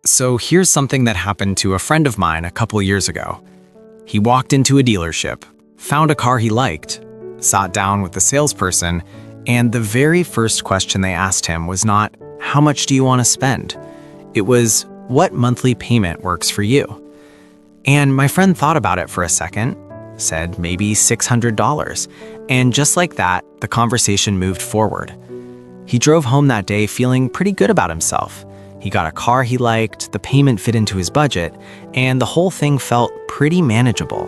So here's something that happened to a friend of mine a couple years ago. He walked into a dealership, found a car he liked, sat down with the salesperson, and the very first question they asked him was not, "How much do you want to spend?" It was, "What monthly payment works for you?" And my friend thought about it for a second, said maybe $600, and just like that, the conversation moved forward. He drove home that day feeling pretty good about himself. He got a car he liked, the payment fit into his budget, and the whole thing felt pretty manageable.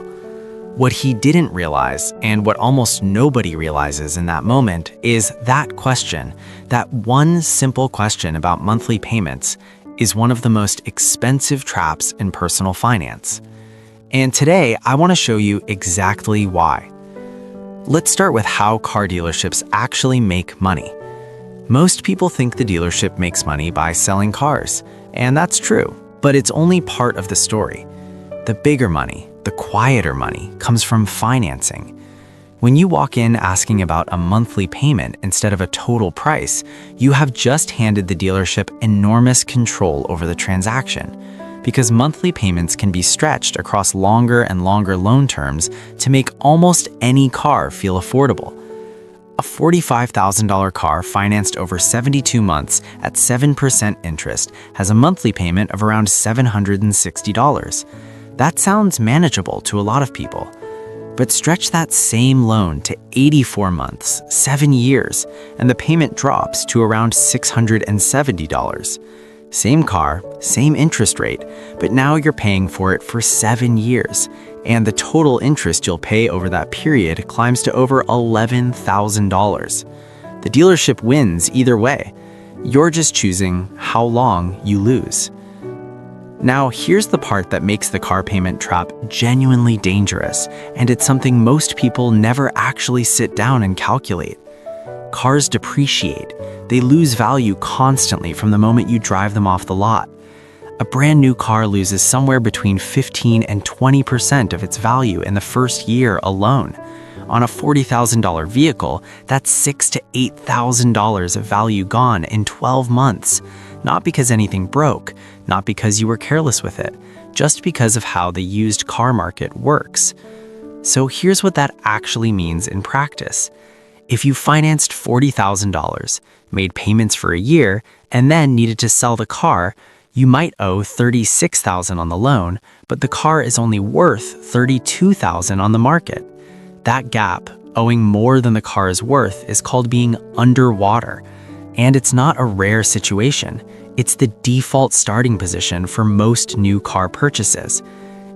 What he didn't realize, and what almost nobody realizes in that moment, is that question, that one simple question about monthly payments, is one of the most expensive traps in personal finance. And today, I want to show you exactly why. Let's start with how car dealerships actually make money. Most people think the dealership makes money by selling cars, and that's true, but it's only part of the story. The bigger money, the quieter money, comes from financing. When you walk in asking about a monthly payment instead of a total price, you have just handed the dealership enormous control over the transaction, because monthly payments can be stretched across longer and longer loan terms to make almost any car feel affordable. A $45,000 car financed over 72 months at 7% interest has a monthly payment of around $760. That sounds manageable to a lot of people. But stretch that same loan to 84 months, 7 years, and the payment drops to around $670. Same car, same interest rate, but now you're paying for it for 7 years, and the total interest you'll pay over that period climbs to over $11,000. The dealership wins either way. You're just choosing how long you lose. Now, here's the part that makes the car payment trap genuinely dangerous, and it's something most people never actually sit down and calculate. Cars depreciate. They lose value constantly from the moment you drive them off the lot. A brand new car loses somewhere between 15 and 20% of its value in the first year alone. On a $40,000 vehicle, that's $6,000 to $8,000 of value gone in 12 months. Not because anything broke, not because you were careless with it, just because of how the used car market works. So here's what that actually means in practice. If you financed $40,000, made payments for a year, and then needed to sell the car, you might owe $36,000 on the loan, but the car is only worth $32,000 on the market. That gap, owing more than the car is worth, is called being underwater. And it's not a rare situation. It's the default starting position for most new car purchases.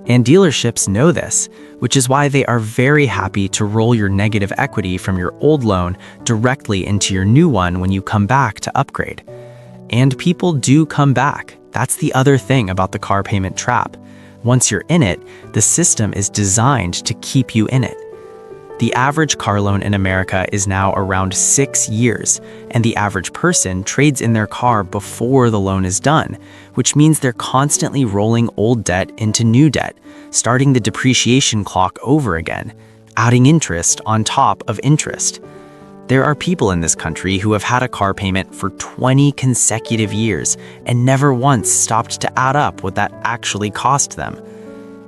And dealerships know this, which is why they are very happy to roll your negative equity from your old loan directly into your new one when you come back to upgrade. And people do come back. That's the other thing about the car payment trap. Once you're in it, the system is designed to keep you in it. The average car loan in America is now around 6 years, and the average person trades in their car before the loan is done, which means they're constantly rolling old debt into new debt, starting the depreciation clock over again, adding interest on top of interest. There are people in this country who have had a car payment for 20 consecutive years and never once stopped to add up what that actually cost them.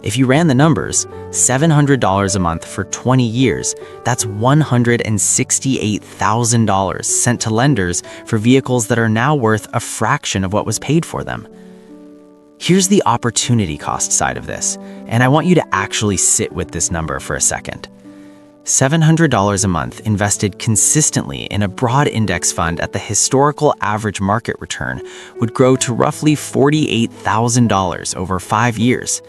If you ran the numbers, $700 a month for 20 years, that's $168,000 sent to lenders for vehicles that are now worth a fraction of what was paid for them. Here's the opportunity cost side of this, and I want you to actually sit with this number for a second. $700 a month invested consistently in a broad index fund at the historical average market return would grow to roughly $48,000 over 5 years.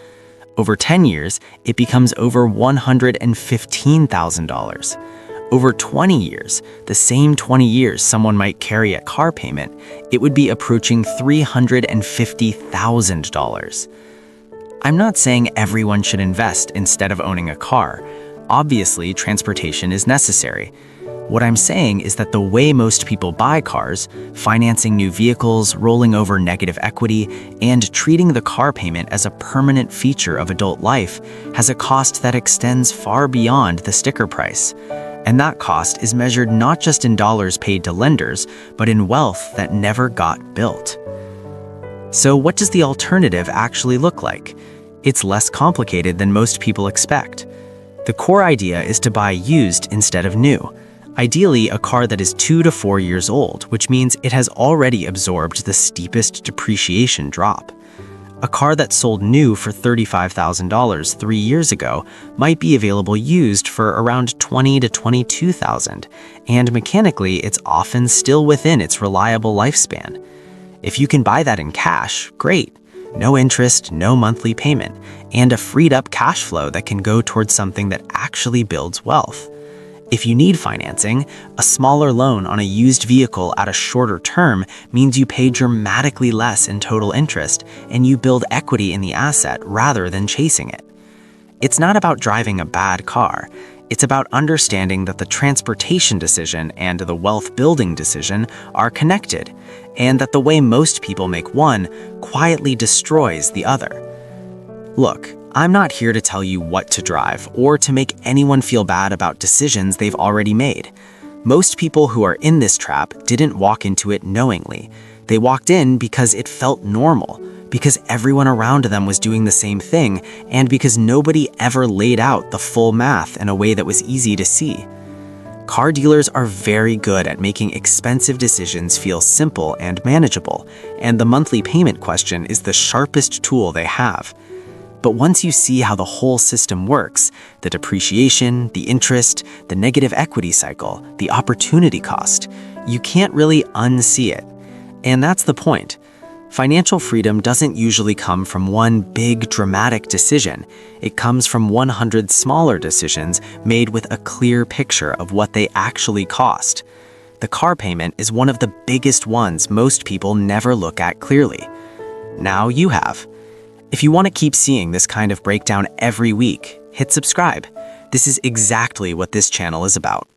Over 10 years, it becomes over $115,000. Over 20 years, the same 20 years someone might carry a car payment, it would be approaching $350,000. I'm not saying everyone should invest instead of owning a car. Obviously, transportation is necessary. What I'm saying is that the way most people buy cars, financing new vehicles, rolling over negative equity, and treating the car payment as a permanent feature of adult life, has a cost that extends far beyond the sticker price. And that cost is measured not just in dollars paid to lenders, but in wealth that never got built. So what does the alternative actually look like? It's less complicated than most people expect. The core idea is to buy used instead of new. Ideally, a car that is 2 to 4 years old, which means it has already absorbed the steepest depreciation drop. A car that sold new for $35,000 3 years ago might be available used for around $20,000 to $22,000, and mechanically, it's often still within its reliable lifespan. If you can buy that in cash, great. No interest, no monthly payment, and a freed up cash flow that can go towards something that actually builds wealth. If you need financing, a smaller loan on a used vehicle at a shorter term means you pay dramatically less in total interest and you build equity in the asset rather than chasing it. It's not about driving a bad car. It's about understanding that the transportation decision and the wealth building decision are connected, and that the way most people make one quietly destroys the other. Look, I'm not here to tell you what to drive or to make anyone feel bad about decisions they've already made. Most people who are in this trap didn't walk into it knowingly. They walked in because it felt normal, because everyone around them was doing the same thing, and because nobody ever laid out the full math in a way that was easy to see. Car dealers are very good at making expensive decisions feel simple and manageable, and the monthly payment question is the sharpest tool they have. But once you see how the whole system works, the depreciation, the interest, the negative equity cycle, the opportunity cost, you can't really unsee it. And that's the point. Financial freedom doesn't usually come from one big, dramatic decision. It comes from 100 smaller decisions made with a clear picture of what they actually cost. The car payment is one of the biggest ones most people never look at clearly. Now you have. If you want to keep seeing this kind of breakdown every week, hit subscribe. This is exactly what this channel is about.